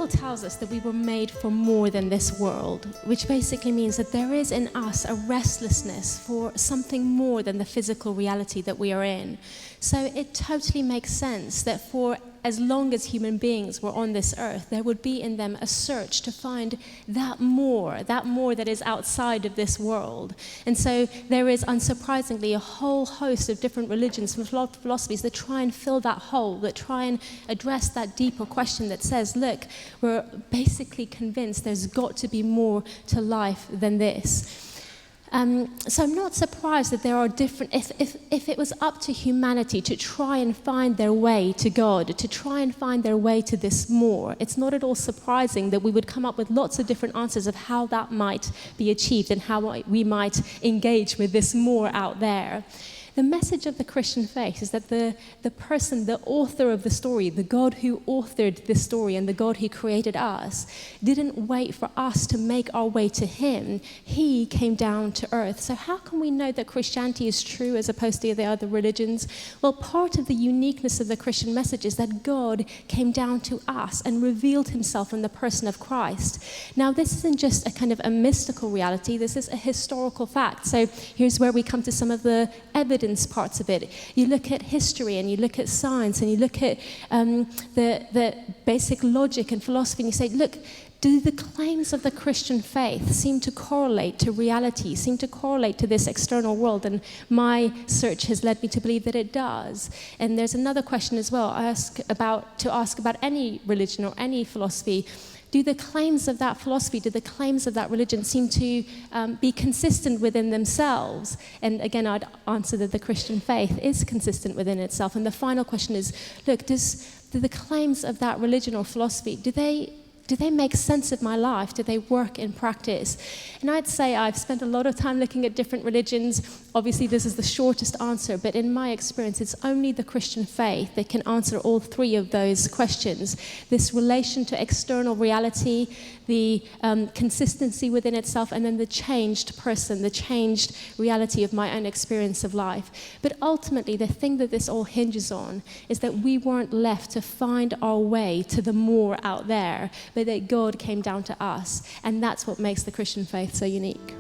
Bible tells us that we were made for more than this world, which basically means that there is in us a restlessness for something more than the physical reality that we are in. So it totally makes sense that for as long as human beings were on this earth, there would be in them a search to find that more that is outside of this world. And so there is, unsurprisingly, a whole host of different religions and philosophies that try and fill that hole, that try and address that deeper question that says, look, we're basically convinced there's got to be more to life than this. So I'm not surprised that there are different, if it was up to humanity to try and find their way to God, to try and find their way to this more, it's not at all surprising that we would come up with lots of different answers of how that might be achieved and how we might engage with this more out there. The message of the Christian faith is that the person, the author of the story, the God who authored this story and the God who created us, didn't wait for us to make our way to him. He came down to earth. So how can we know that Christianity is true as opposed to the other religions? Well, part of the uniqueness of the Christian message is that God came down to us and revealed himself in the person of Christ. Now, this isn't just a kind of a mystical reality. This is a historical fact. So here's where we come to some of the evidence parts of it. You look at history and you look at science and you look at the basic logic and philosophy, and you say, look, do the claims of the Christian faith seem to correlate to reality, seem to correlate to this external world? And my search has led me to believe that it does. And there's another question as well to ask about any religion or any philosophy. Do the claims of that philosophy, do the claims of that religion seem to be consistent within themselves? And again, I'd answer that the Christian faith is consistent within itself. And the final question is, look, do the claims of that religion or philosophy, do they make sense of my life? Do they work in practice? And I'd say I've spent a lot of time looking at different religions. Obviously, this is the shortest answer, but in my experience, it's only the Christian faith that can answer all three of those questions. This relation to external reality, the consistency within itself, and then the changed person, the changed reality of my own experience of life. But ultimately, the thing that this all hinges on is that we weren't left to find our way to the more out there, but that God came down to us. And that's what makes the Christian faith so unique.